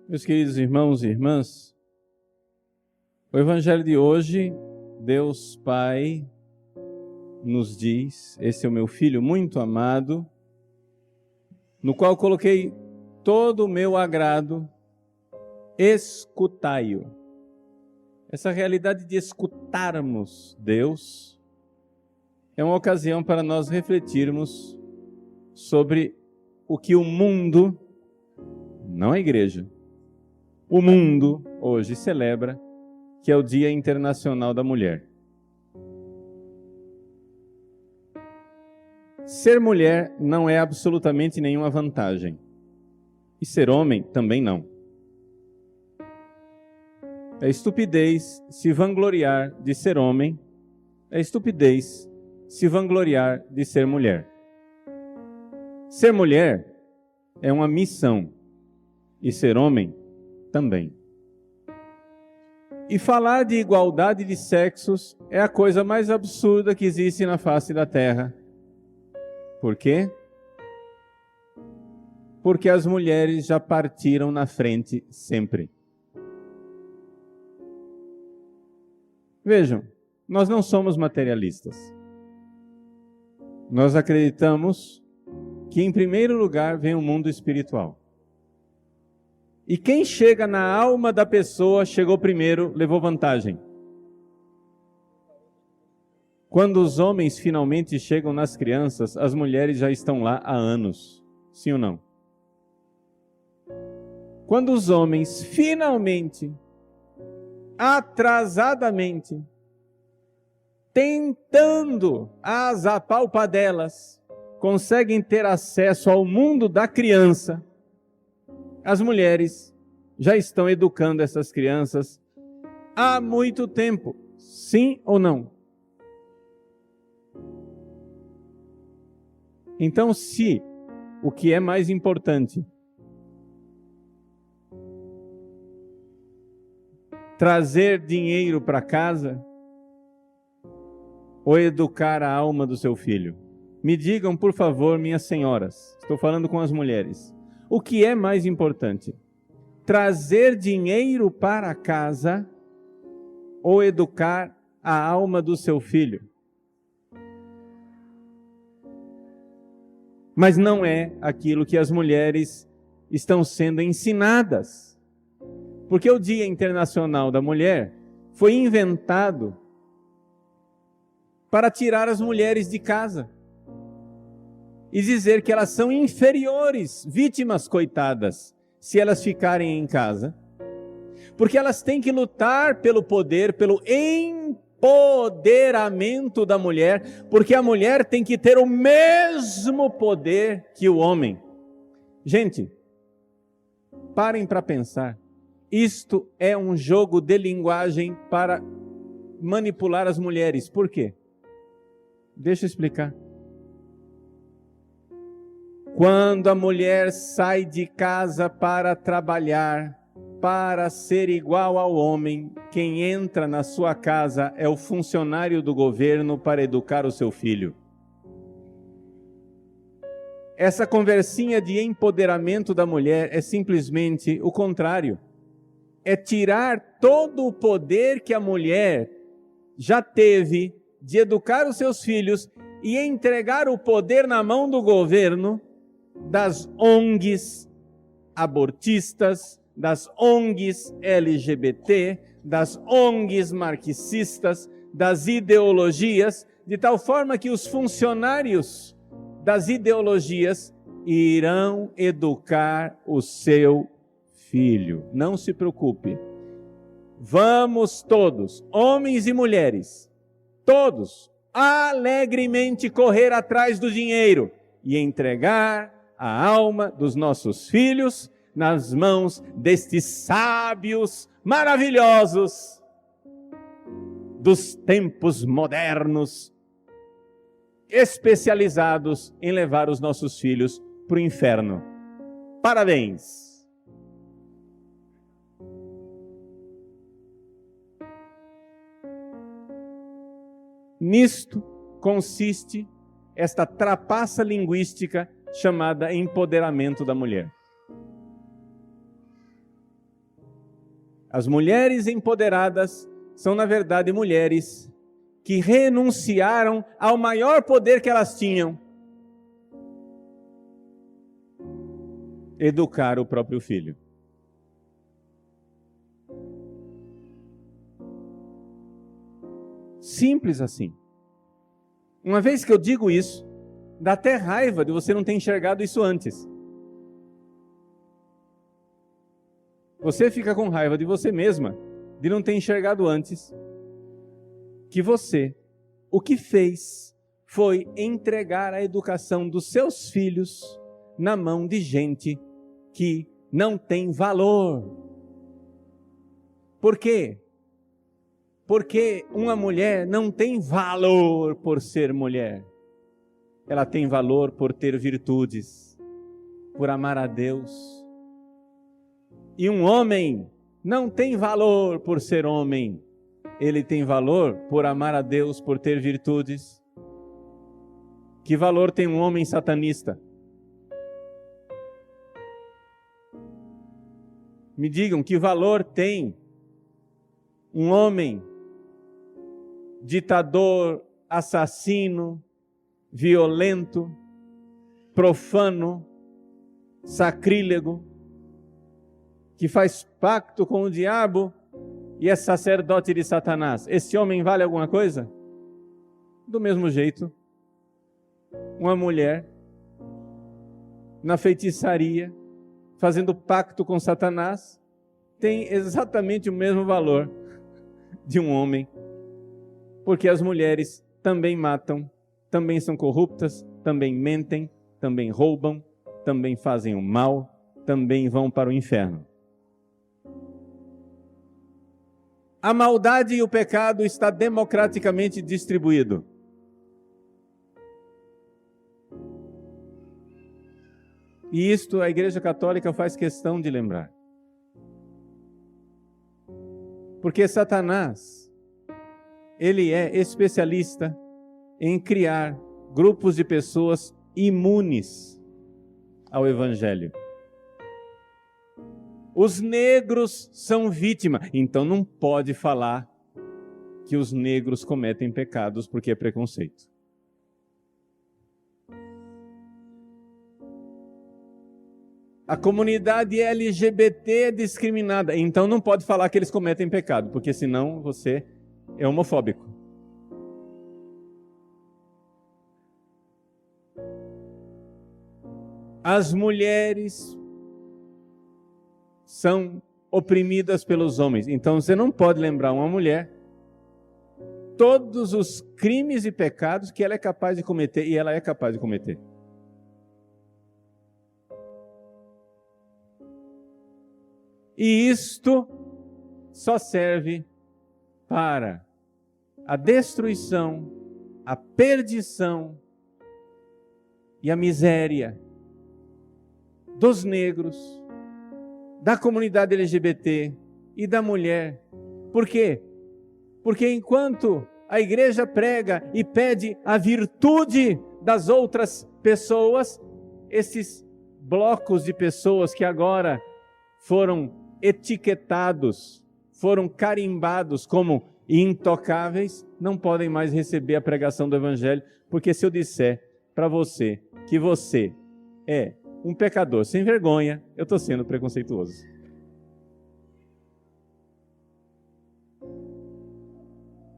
Meus queridos irmãos e irmãs, o Evangelho de hoje, Deus Pai nos diz: esse é o meu Filho muito amado, no qual coloquei todo o meu agrado, escutai-o. Essa realidade de escutarmos Deus é uma ocasião para nós refletirmos sobre o que o mundo, não a igreja, o mundo hoje celebra, que é o Dia Internacional da Mulher. Ser mulher não é absolutamente nenhuma vantagem. E ser homem também não. É estupidez se vangloriar de ser homem, é estupidez se vangloriar de ser mulher. Ser mulher é uma missão, e ser homem também. E falar de igualdade de sexos é a coisa mais absurda que existe na face da terra. Por quê? Porque as mulheres já partiram na frente sempre. Vejam, nós não somos materialistas. Nós acreditamos que em primeiro lugar vem o mundo espiritual. E quem chega na alma da pessoa, chegou primeiro, levou vantagem. Quando os homens finalmente chegam nas crianças, as mulheres já estão lá há anos. Sim ou não? Quando os homens finalmente, atrasadamente, tentando as apalpadelas, conseguem ter acesso ao mundo da criança, as mulheres já estão educando essas crianças há muito tempo. Sim ou não? Então, se o que é mais importante, trazer dinheiro para casa ou educar a alma do seu filho? Me digam, por favor, minhas senhoras, estou falando com as mulheres. O que é mais importante? Trazer dinheiro para casa ou educar a alma do seu filho? Mas não é aquilo que as mulheres estão sendo ensinadas. Porque o Dia Internacional da Mulher foi inventado para tirar as mulheres de casa e dizer que elas são inferiores, vítimas coitadas, se elas ficarem em casa. Porque elas têm que lutar pelo poder, pelo empoderamento da mulher, porque a mulher tem que ter o mesmo poder que o homem. Gente, parem para pensar. Isto é um jogo de linguagem para manipular as mulheres. Por quê? Deixa eu explicar. Quando a mulher sai de casa para trabalhar, para ser igual ao homem, quem entra na sua casa é o funcionário do governo para educar o seu filho. Essa conversinha de empoderamento da mulher é simplesmente o contrário. É tirar todo o poder que a mulher já teve de educar os seus filhos e entregar o poder na mão do governo, das ONGs abortistas, das ONGs LGBT, das ONGs marxistas, das ideologias, de tal forma que os funcionários das ideologias irão educar o seu filho. Não se preocupe. Vamos todos, homens e mulheres, todos, alegremente correr atrás do dinheiro e entregar a alma dos nossos filhos nas mãos destes sábios maravilhosos dos tempos modernos, especializados em levar os nossos filhos para o inferno. Parabéns! Nisto consiste esta trapaça linguística chamada empoderamento da mulher. As mulheres empoderadas são, na verdade, mulheres que renunciaram ao maior poder que elas tinham: educar o próprio filho. Simples assim. Uma vez que eu digo isso, dá até raiva de você não ter enxergado isso antes. Você fica com raiva de você mesma, de não ter enxergado antes que você, o que fez foi entregar a educação dos seus filhos na mão de gente que não tem valor. Por quê? Porque uma mulher não tem valor por ser mulher. Ela tem valor por ter virtudes, por amar a Deus. E um homem não tem valor por ser homem. Ele tem valor por amar a Deus, por ter virtudes. Que valor tem um homem satanista? Me digam, que valor tem um homem ditador, assassino, violento, profano, sacrílego, que faz pacto com o diabo e é sacerdote de Satanás? Esse homem vale alguma coisa? Do mesmo jeito, uma mulher na feitiçaria, fazendo pacto com Satanás, tem exatamente o mesmo valor de um homem, porque as mulheres também matam, também são corruptas, também mentem, também roubam, também fazem o mal, também vão para o inferno. A maldade e o pecado está democraticamente distribuído. E isto a Igreja Católica faz questão de lembrar. Porque Satanás, ele é especialista em criar grupos de pessoas imunes ao Evangelho. Os negros são vítima, então não pode falar que os negros cometem pecados porque é preconceito. A comunidade LGBT é discriminada, então não pode falar que eles cometem pecado, porque senão você é homofóbico. As mulheres são oprimidas pelos homens, então você não pode lembrar uma mulher todos os crimes e pecados que ela é capaz de cometer, e ela é capaz de cometer. E isto só serve para a destruição, a perdição e a miséria dos negros, da comunidade LGBT e da mulher. Por quê? Porque enquanto a igreja prega e pede a virtude das outras pessoas, esses blocos de pessoas que agora foram etiquetados, foram carimbados como intocáveis, não podem mais receber a pregação do Evangelho, porque se eu disser para você que você é um pecador sem vergonha, eu estou sendo preconceituoso.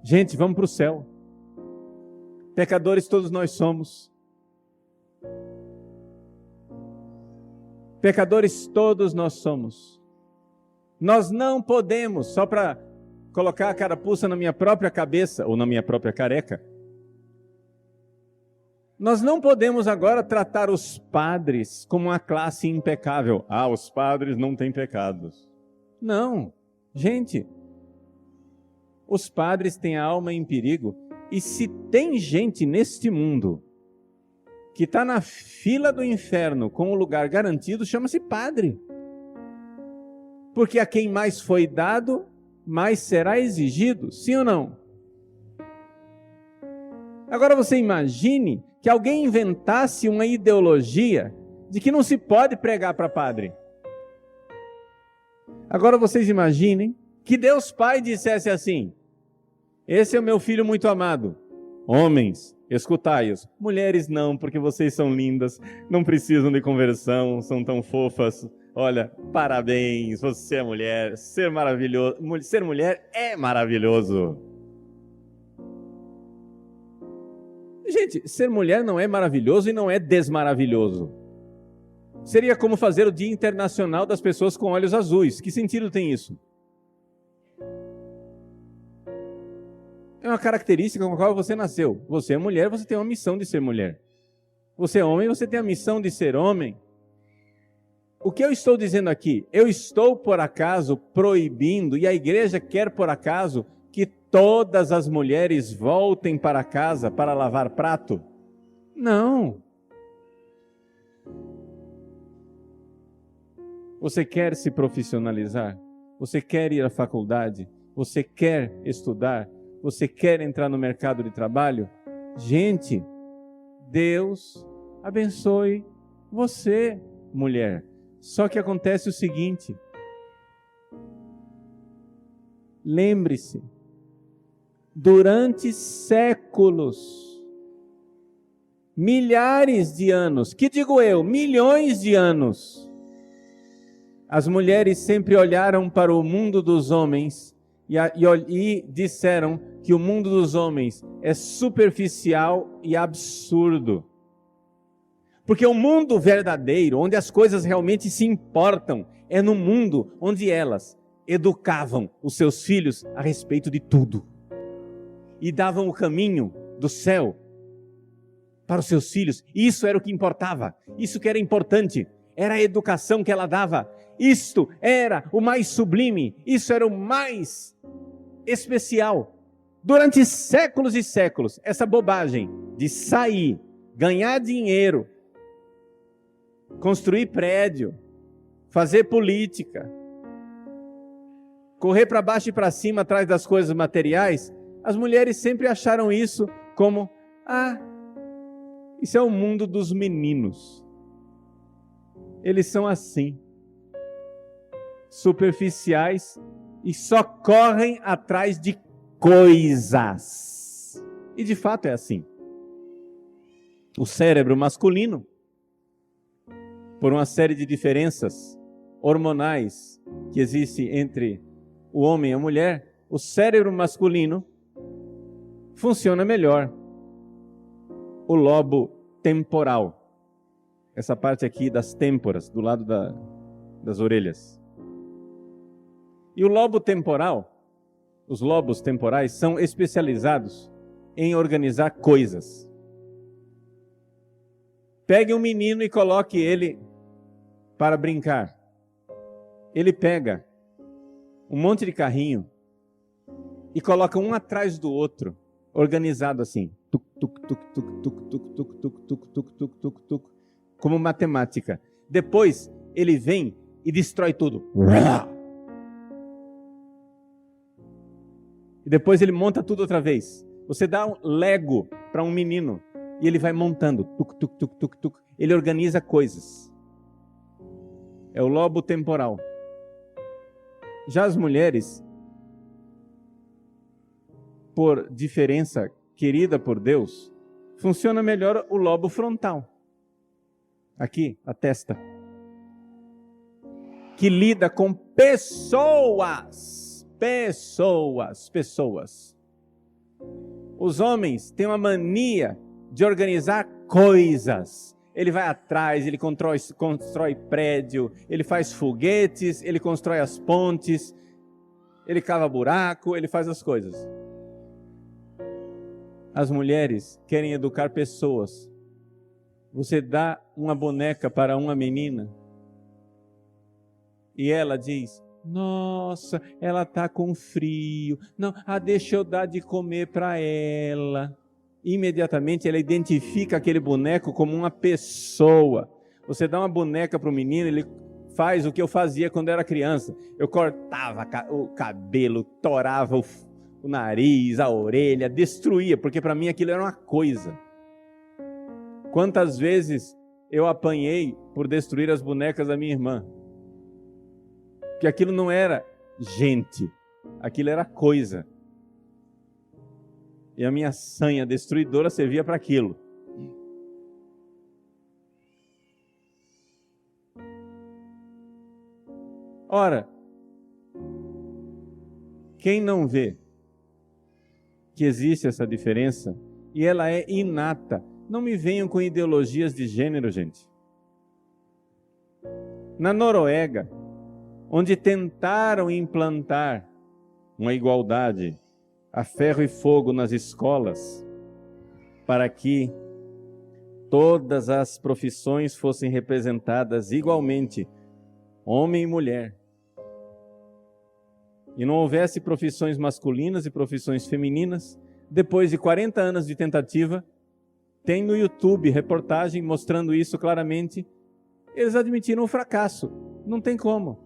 Gente, vamos para o céu. Pecadores todos nós somos. Pecadores todos nós somos. Nós não podemos, só para colocar a carapuça na minha própria cabeça, ou na minha própria careca, nós não podemos agora tratar os padres como uma classe impecável. Ah, os padres não têm pecados. Não, gente, os padres têm a alma em perigo, e se tem gente neste mundo que está na fila do inferno com o lugar garantido, chama-se padre. Porque a quem mais foi dado, mais será exigido, sim ou não? Agora você imagine que alguém inventasse uma ideologia de que não se pode pregar para padre. Agora vocês imaginem Que Deus Pai dissesse assim: esse é o meu filho muito amado. Homens, escutai-os. Mulheres não, porque vocês são lindas, não precisam de conversão, são tão fofas. Olha, parabéns, você é mulher, ser maravilhoso, ser mulher é maravilhoso. Gente, ser mulher não é maravilhoso e não é desmaravilhoso. Seria como fazer o Dia Internacional das Pessoas com Olhos Azuis. Que sentido tem isso? É uma característica com a qual você nasceu. Você é mulher, você tem uma missão de ser mulher. Você é homem, você tem a missão de ser homem. O que eu estou dizendo aqui? Eu estou, por acaso, proibindo, e a igreja quer, por acaso, que todas as mulheres voltem para casa para lavar prato? Não. Você quer se profissionalizar? Você quer ir à faculdade? Você quer estudar? Você quer entrar no mercado de trabalho? Gente, Deus abençoe você, mulher. Só que acontece o seguinte: lembre-se, durante séculos, milhares de anos, que digo eu, milhões de anos, as mulheres sempre olharam para o mundo dos homens e disseram que o mundo dos homens é superficial e absurdo. Porque o mundo verdadeiro, onde as coisas realmente se importam, é no mundo onde elas educavam os seus filhos a respeito de tudo. E davam o caminho do céu para os seus filhos. Isso era o que importava. Isso que era importante. Era a educação que ela dava. Isto era o mais sublime. Isso era o mais especial. Durante séculos e séculos, essa bobagem de sair, ganhar dinheiro, construir prédio, fazer política, correr para baixo e para cima atrás das coisas materiais, as mulheres sempre acharam isso como: isso é o mundo dos meninos. Eles são assim, superficiais e só correm atrás de coisas. E de fato é assim. O cérebro masculino, por uma série de diferenças hormonais que existe entre o homem e a mulher, o cérebro masculino funciona melhor. O lobo temporal, essa parte aqui das têmporas, do lado das orelhas. E o lobo temporal, os lobos temporais são especializados em organizar coisas. Pegue um menino e coloque ele para brincar. Ele pega um monte de carrinho e coloca um atrás do outro, organizado assim, tuc, tuc, tuc, tuc, tuc, tuc, tuc, tuc, tuc, tuc, tuc, tuc, tuc, como matemática. Depois ele vem e destrói tudo. E depois ele monta tudo outra vez. Você dá um Lego para um menino e ele vai montando, tuc, tuc, tuc, tuc, tuc. Ele organiza coisas. É o lobo temporal. Já as mulheres, por diferença querida por Deus, funciona melhor o lobo frontal. Aqui, a testa. Que lida com pessoas. Pessoas. Os homens têm uma mania de organizar coisas. Ele vai atrás, ele constrói prédio, ele faz foguetes, ele constrói as pontes, ele cava buraco, ele faz as coisas. As mulheres querem educar pessoas. Você dá uma boneca para uma menina e ela diz: nossa, ela está com frio. Não, deixa eu dar de comer para ela. Imediatamente ela identifica aquele boneco como uma pessoa. Você dá uma boneca para o menino, ele faz o que eu fazia quando era criança. Eu cortava o cabelo, torava o nariz, a orelha, destruía, porque para mim aquilo era uma coisa. Quantas vezes eu apanhei por destruir as bonecas da minha irmã? Que aquilo não era gente, Aquilo era coisa. E a minha sanha destruidora servia para aquilo. Ora, quem não vê que existe essa diferença, e ela é inata, não me venham com ideologias de gênero, gente. Na Noruega, onde tentaram implantar uma igualdade a ferro e fogo nas escolas, para que todas as profissões fossem representadas igualmente, homem e mulher, e não houvesse profissões masculinas e profissões femininas, depois de 40 anos de tentativa, tem no YouTube reportagem mostrando isso claramente. Eles admitiram o fracasso. Não tem como.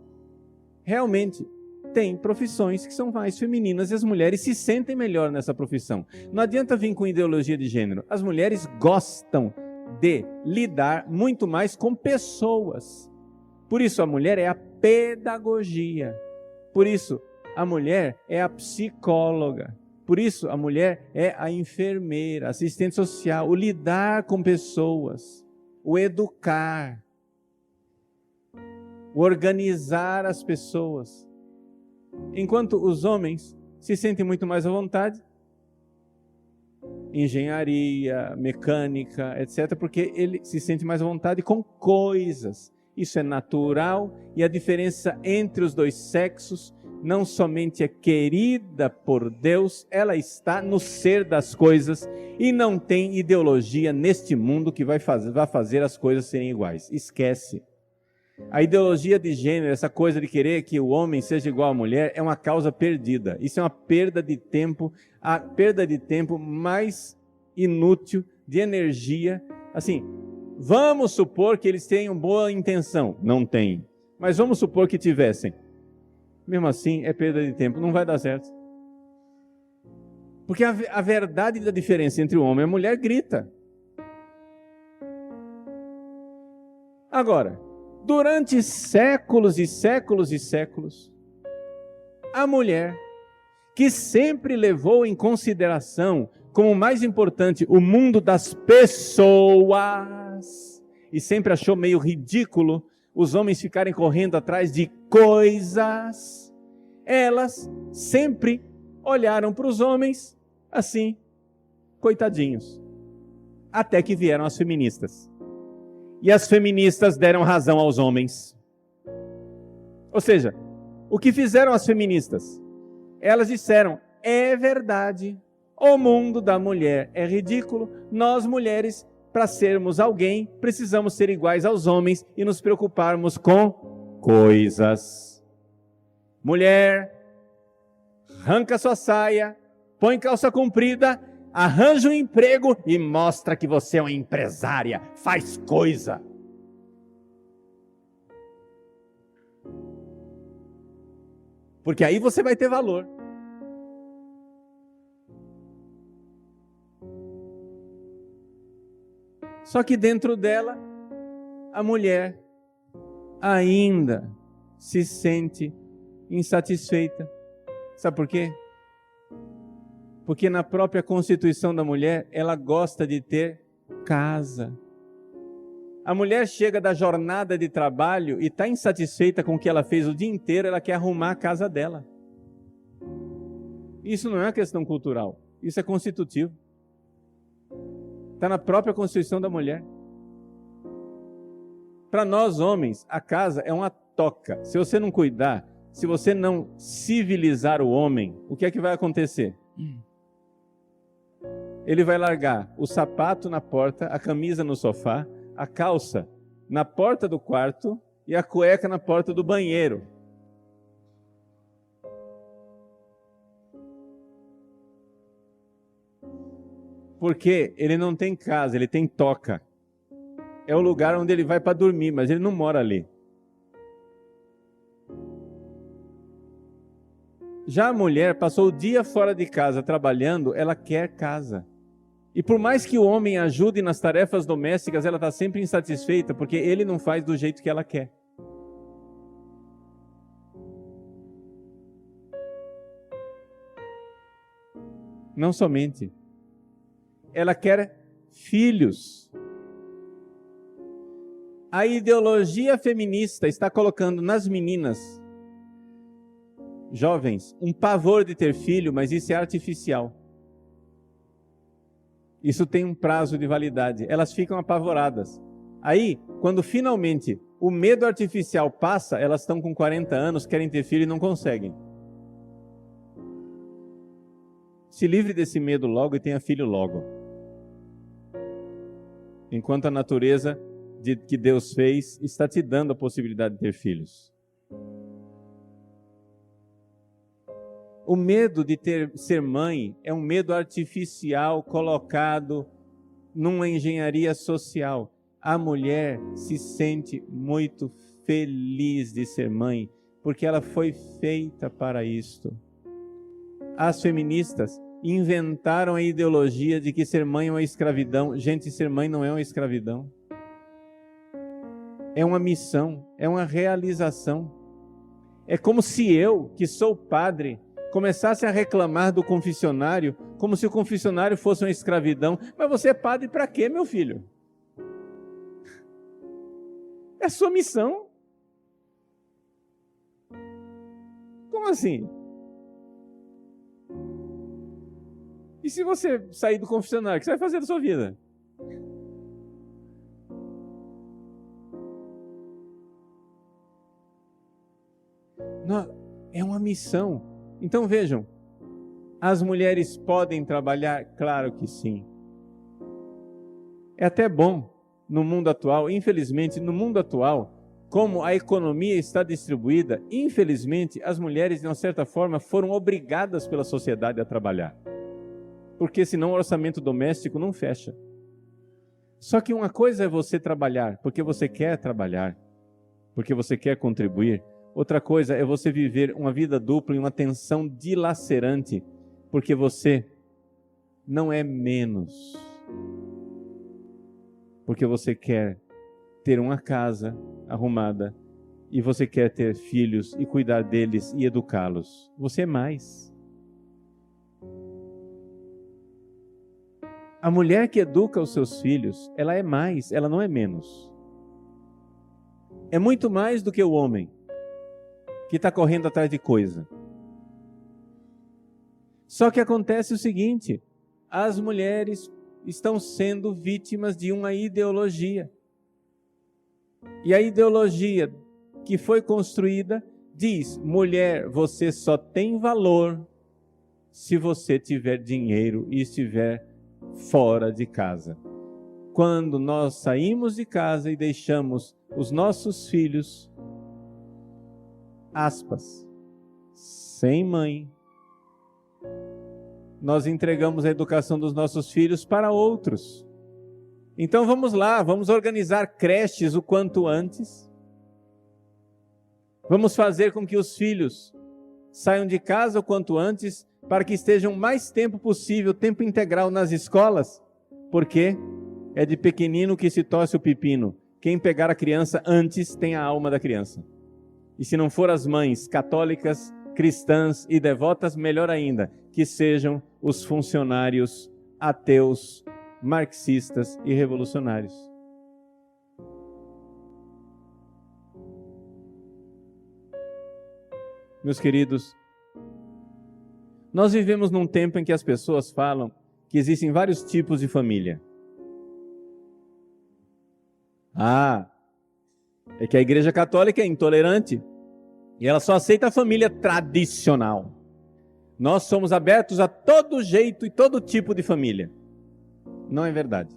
Realmente, tem profissões que são mais femininas e as mulheres se sentem melhor nessa profissão. Não adianta vir com ideologia de gênero. As mulheres gostam de lidar muito mais com pessoas. Por isso, a mulher é a pedagogia. Por isso, a mulher é a psicóloga. Por isso, a mulher é a enfermeira, assistente social, o lidar com pessoas, o educar, o organizar as pessoas. Enquanto os homens se sentem muito mais à vontade, engenharia, mecânica, etc., porque ele se sente mais à vontade com coisas. Isso é natural e a diferença entre os dois sexos não somente é querida por Deus, ela está no ser das coisas e não tem ideologia neste mundo que vai fazer as coisas serem iguais. Esquece. A ideologia de gênero, essa coisa de querer que o homem seja igual à mulher, é uma causa perdida. Isso é uma perda de tempo, a perda de tempo mais inútil, de energia. Assim, vamos supor que eles tenham boa intenção. Não tem. Mas vamos supor que tivessem. Mesmo assim, é perda de tempo, não vai dar certo. Porque a verdade da diferença entre o homem e a mulher grita. Agora, durante séculos e séculos e séculos, a mulher, que sempre levou em consideração como mais importante o mundo das pessoas, e sempre achou meio ridículo os homens ficarem correndo atrás de coisas, elas sempre olharam para os homens assim, coitadinhos. Até que vieram as feministas. E as feministas deram razão aos homens. Ou seja, o que fizeram as feministas? Elas disseram, é verdade, o mundo da mulher é ridículo, nós mulheres, para sermos alguém, precisamos ser iguais aos homens e nos preocuparmos com coisas. Mulher, arranca sua saia, põe calça comprida, arranja um emprego e mostra que você é uma empresária, faz coisa. Porque aí você vai ter valor. Só que dentro dela, a mulher ainda se sente insatisfeita. Sabe por quê? Porque na própria constituição da mulher, ela gosta de ter casa. A mulher chega da jornada de trabalho e está insatisfeita com o que ela fez o dia inteiro, ela quer arrumar a casa dela. Isso não é uma questão cultural, isso é constitutivo. Está na própria constituição da mulher. Para nós homens, a casa é uma toca. Se você não cuidar, se você não civilizar o homem, o que é que vai acontecer? Ele vai largar o sapato na porta, a camisa no sofá, a calça na porta do quarto e a cueca na porta do banheiro. Porque ele não tem casa, ele tem toca. É o lugar onde ele vai para dormir, mas ele não mora ali. Já a mulher passou o dia fora de casa trabalhando, ela quer casa. E por mais que o homem ajude nas tarefas domésticas, ela está sempre insatisfeita, porque ele não faz do jeito que ela quer. Não somente. Ela quer filhos. A ideologia feminista está colocando nas meninas jovens um pavor de ter filho, mas isso é artificial. Isso tem um prazo de validade. Elas ficam apavoradas. Aí, quando finalmente o medo artificial passa, elas estão com 40 anos, querem ter filho e não conseguem. Se livre desse medo logo e tenha filho logo. Enquanto a natureza que Deus fez está te dando a possibilidade de ter filhos. O medo de ser mãe é um medo artificial colocado numa engenharia social. A mulher se sente muito feliz de ser mãe, porque ela foi feita para isto. As feministas inventaram a ideologia de que ser mãe é uma escravidão. Gente, ser mãe não é uma escravidão. É uma missão, é uma realização. É como se eu, que sou padre, começasse a reclamar do confessionário como se o confessionário fosse uma escravidão. Mas você é padre para quê, meu filho? É sua missão. Como assim? E se você sair do confessionário, o que você vai fazer da sua vida? Não, é uma missão. Então vejam, as mulheres podem trabalhar? Claro que sim. É até bom no mundo atual, infelizmente, no mundo atual, como a economia está distribuída, infelizmente, as mulheres, de uma certa forma, foram obrigadas pela sociedade a trabalhar. Porque senão o orçamento doméstico não fecha. Só que uma coisa é você trabalhar, porque você quer trabalhar, porque você quer contribuir. Outra coisa é você viver uma vida dupla em uma tensão dilacerante, porque você não é menos. Porque você quer ter uma casa arrumada e você quer ter filhos e cuidar deles e educá-los. Você é mais. A mulher que educa os seus filhos, ela é mais, ela não é menos. É muito mais do que o homem que está correndo atrás de coisa. Só que acontece o seguinte, as mulheres estão sendo vítimas de uma ideologia. E a ideologia que foi construída diz, mulher, você só tem valor se você tiver dinheiro e estiver fora de casa. Quando nós saímos de casa e deixamos os nossos filhos, aspas, sem mãe, nós entregamos a educação dos nossos filhos para outros. Então vamos lá, vamos organizar creches o quanto antes. Vamos fazer com que os filhos saiam de casa o quanto antes, para que estejam mais tempo possível, tempo integral nas escolas, porque é de pequenino que se torce o pepino. Quem pegar a criança antes tem a alma da criança. E se não for as mães católicas, cristãs e devotas, melhor ainda, que sejam os funcionários ateus, marxistas e revolucionários. Meus queridos, nós vivemos num tempo em que as pessoas falam que existem vários tipos de família. É que a Igreja Católica é intolerante e ela só aceita a família tradicional. Nós somos abertos a todo jeito e todo tipo de família. Não é verdade.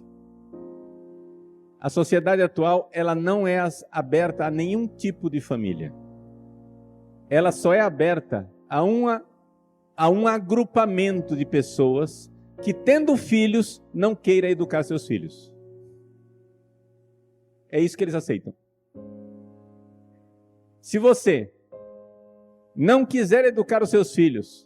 A sociedade atual, ela não é aberta a nenhum tipo de família. Ela só é aberta a um agrupamento de pessoas que, tendo filhos, não queira educar seus filhos. É isso que eles aceitam. Se você não quiser educar os seus filhos,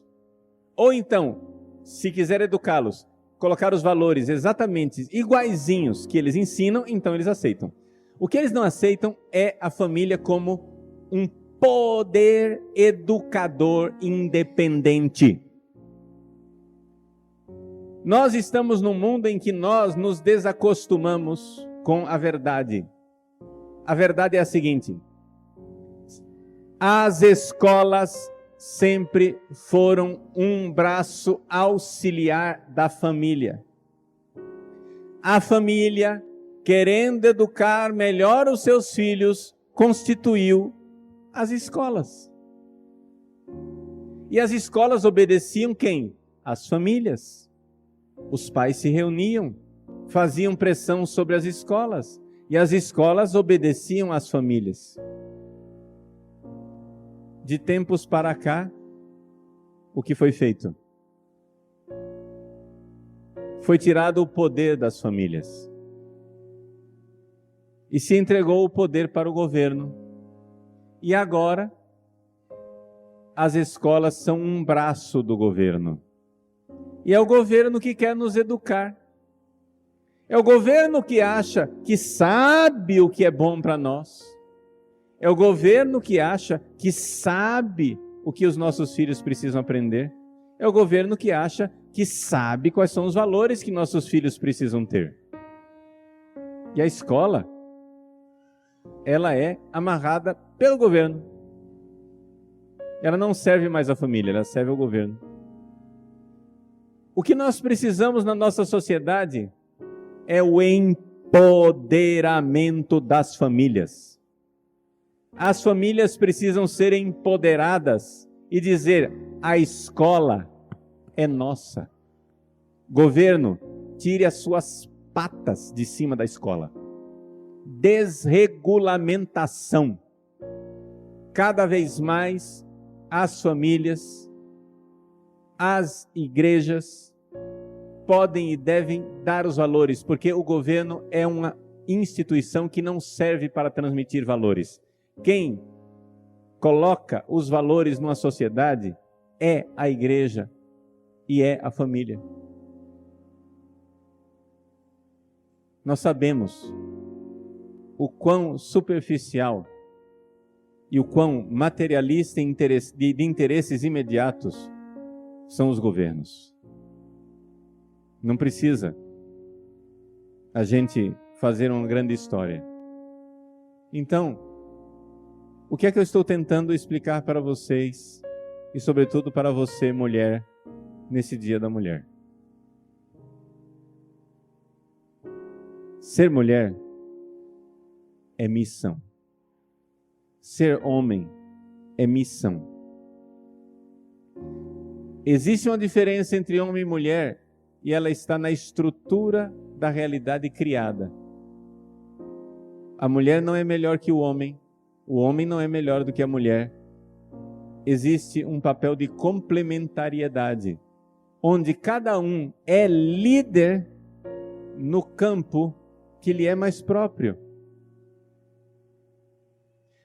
ou então, se quiser educá-los, colocar os valores exatamente iguaizinhos que eles ensinam, então eles aceitam. O que eles não aceitam é a família como um poder educador independente. Nós estamos num mundo em que nós nos desacostumamos com a verdade. A verdade é a seguinte: as escolas sempre foram um braço auxiliar da família. A família, querendo educar melhor os seus filhos, constituiu as escolas. E as escolas obedeciam quem? As famílias. Os pais se reuniam, faziam pressão sobre as escolas, e as escolas obedeciam às famílias. De tempos para cá, o que foi feito? Foi tirado o poder das famílias. E se entregou o poder para o governo. E agora, as escolas são um braço do governo. E é o governo que quer nos educar. É o governo que acha que sabe o que é bom para nós. É o governo que acha que sabe o que os nossos filhos precisam aprender. É o governo que acha que sabe quais são os valores que nossos filhos precisam ter. E a escola, ela é amarrada pelo governo. Ela não serve mais à família, ela serve ao governo. O que nós precisamos na nossa sociedade é o empoderamento das famílias. As famílias precisam ser empoderadas e dizer: a escola é nossa. Governo, tire as suas patas de cima da escola. Desregulamentação. Cada vez mais as famílias, as igrejas podem e devem dar os valores, porque o governo é uma instituição que não serve para transmitir valores. Quem coloca os valores numa sociedade é a igreja e é a família. Nós sabemos o quão superficial e o quão materialista de interesses imediatos são os governos. Não precisa a gente fazer uma grande história. Então, o que é que eu estou tentando explicar para vocês, e sobretudo para você, mulher, nesse Dia da Mulher? Ser mulher é missão. Ser homem é missão. Existe uma diferença entre homem e mulher, e ela está na estrutura da realidade criada. A mulher não é melhor que o homem não é melhor do que a mulher. Existe um papel de complementariedade, onde cada um é líder no campo que lhe é mais próprio.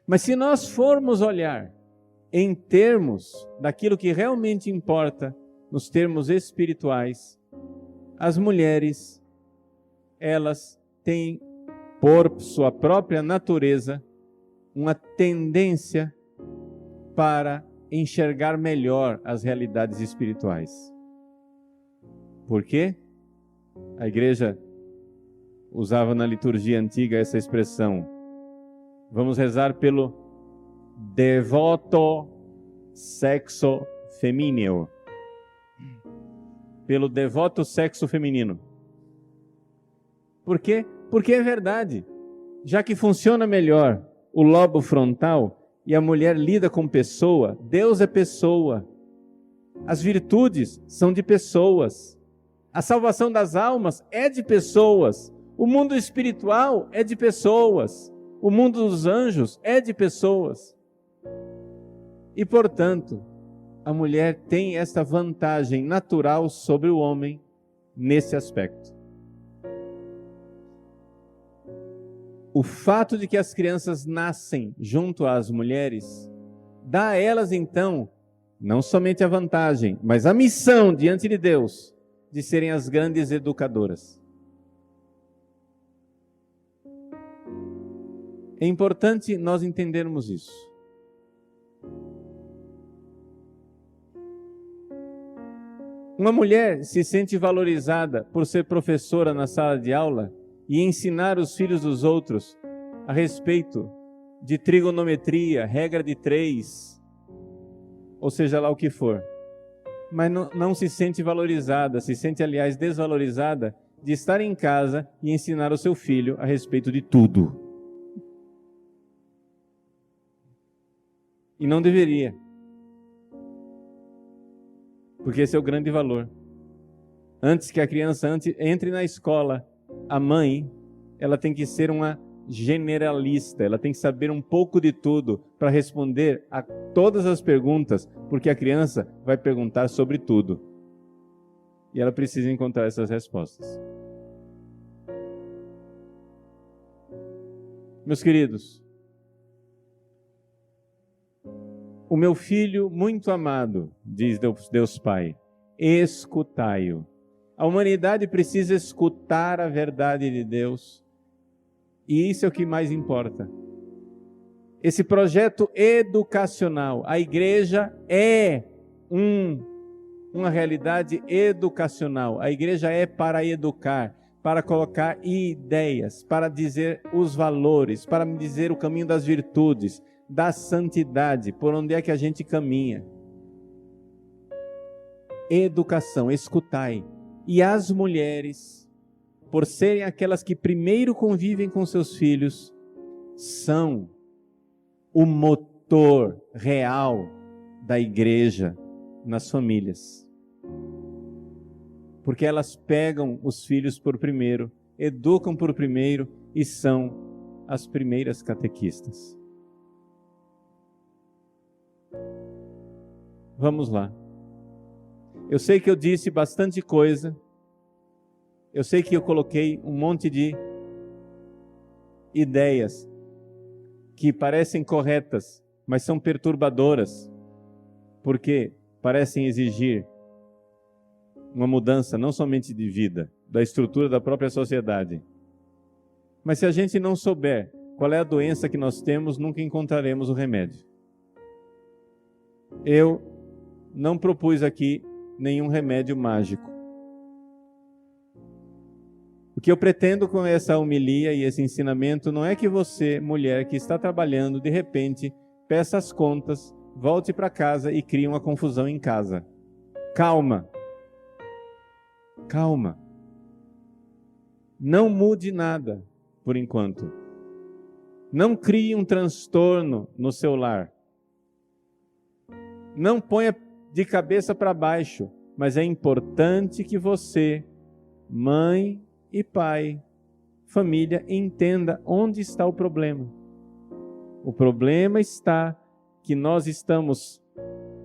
Mas se nós formos olhar em termos daquilo que realmente importa, nos termos espirituais, as mulheres, elas têm, por sua própria natureza, uma tendência para enxergar melhor as realidades espirituais. Por quê? A igreja usava na liturgia antiga essa expressão: vamos rezar pelo devoto sexo feminino. Pelo devoto sexo feminino. Por quê? Porque é verdade. Já que funciona melhor o lobo frontal e a mulher lida com pessoa, Deus é pessoa. As virtudes são de pessoas. A salvação das almas é de pessoas. O mundo espiritual é de pessoas. O mundo dos anjos é de pessoas. E, portanto, a mulher tem esta vantagem natural sobre o homem nesse aspecto. O fato de que as crianças nascem junto às mulheres dá a elas, então, não somente a vantagem, mas a missão diante de Deus de serem as grandes educadoras. É importante nós entendermos isso. Uma mulher se sente valorizada por ser professora na sala de aula e ensinar os filhos dos outros a respeito de trigonometria, regra de 3, ou seja lá o que for. Mas não se sente valorizada, se sente, aliás, desvalorizada de estar em casa e ensinar o seu filho a respeito de tudo. E não deveria. Porque esse é o grande valor. Antes que a criança entre na escola, a mãe, ela tem que ser uma generalista, ela tem que saber um pouco de tudo para responder a todas as perguntas, porque a criança vai perguntar sobre tudo. E ela precisa encontrar essas respostas. Meus queridos, o meu filho muito amado, diz Deus Pai, escutai-o. A humanidade precisa escutar a verdade de Deus. E isso é o que mais importa. Esse projeto educacional, a igreja é uma realidade educacional. A igreja é para educar, para colocar ideias, para dizer os valores, para dizer o caminho das virtudes, da santidade, por onde é que a gente caminha. Educação, escutai. E as mulheres, por serem aquelas que primeiro convivem com seus filhos, são o motor real da igreja nas famílias. Porque elas pegam os filhos por primeiro, educam por primeiro e são as primeiras catequistas. Vamos lá. Eu sei que eu disse bastante coisa. Eu sei que eu coloquei um monte de ideias que parecem corretas, mas são perturbadoras, porque parecem exigir uma mudança não somente de vida, da estrutura da própria sociedade. Mas se a gente não souber qual é a doença que nós temos, nunca encontraremos o remédio. Eu não propus aqui nenhum remédio mágico. O que eu pretendo com essa homilia e esse ensinamento não é que você, mulher que está trabalhando, de repente, peça as contas, volte para casa e crie uma confusão em casa. Calma. Calma. Não mude nada, por enquanto. Não crie um transtorno no seu lar. Não ponha de cabeça para baixo, mas é importante que você, mãe e pai, família, entenda onde está o problema. O problema está que nós estamos,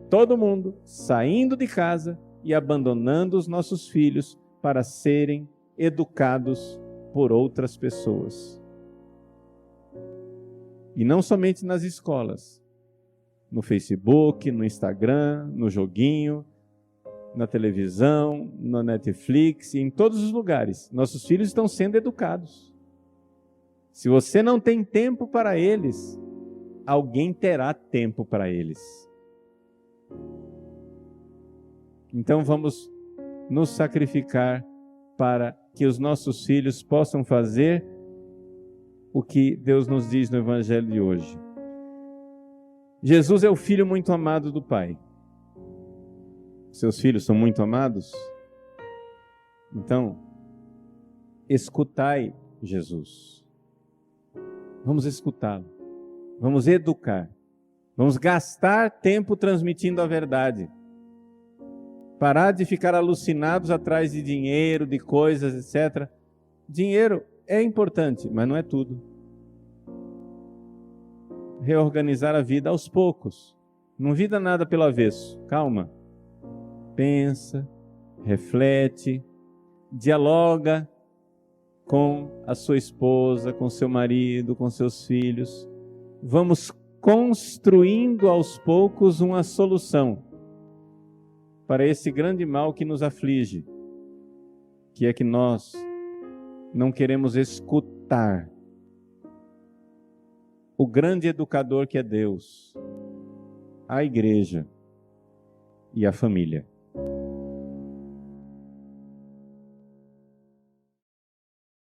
todo mundo, saindo de casa e abandonando os nossos filhos para serem educados por outras pessoas. E não somente nas escolas, no Facebook, no Instagram, no joguinho, na televisão, na Netflix, em todos os lugares. Nossos filhos estão sendo educados. Se você não tem tempo para eles, alguém terá tempo para eles. Então vamos nos sacrificar para que os nossos filhos possam fazer o que Deus nos diz no Evangelho de hoje. Jesus é o Filho muito amado do Pai. Seus filhos são muito amados? Então, escutai Jesus. Vamos escutá-lo. Vamos educar. Vamos gastar tempo transmitindo a verdade. Parar de ficar alucinados atrás de dinheiro, de coisas, etc. Dinheiro é importante, mas não é tudo. Reorganizar a vida aos poucos. Não vida nada pelo avesso. Calma. Pensa, reflete, dialoga com a sua esposa, com seu marido, com seus filhos. Vamos construindo aos poucos uma solução para esse grande mal que nos aflige, que é que nós não queremos escutar o grande educador que é Deus, a igreja e a família.